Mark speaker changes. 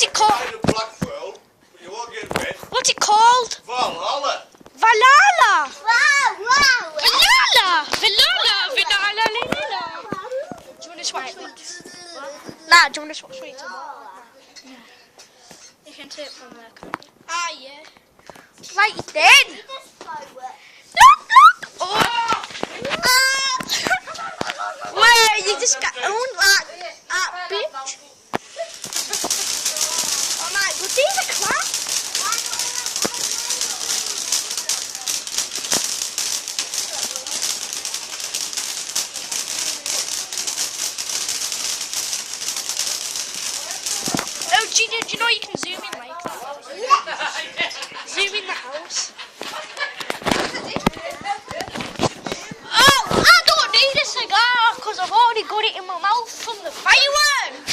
Speaker 1: What's it called?
Speaker 2: Kind of black world, but you won't get wet.
Speaker 1: What's it called?
Speaker 2: Valhalla.
Speaker 1: Valhalla.
Speaker 3: Wow.
Speaker 1: Vanilla. Vanilla. Vanilla. Do you want to swap sweets? Nah, do you want to swap sweets? Yeah. You can take it from there. Ah, yeah. Right then. Look, look. Oh. Wait, you just got owned that bitch. Oh my, good these are class. Oh, Gina, do you know you can zoom in like that? Zoom in the house. Oh, I don't need a cigar because I've already got it in my mouth from the firework.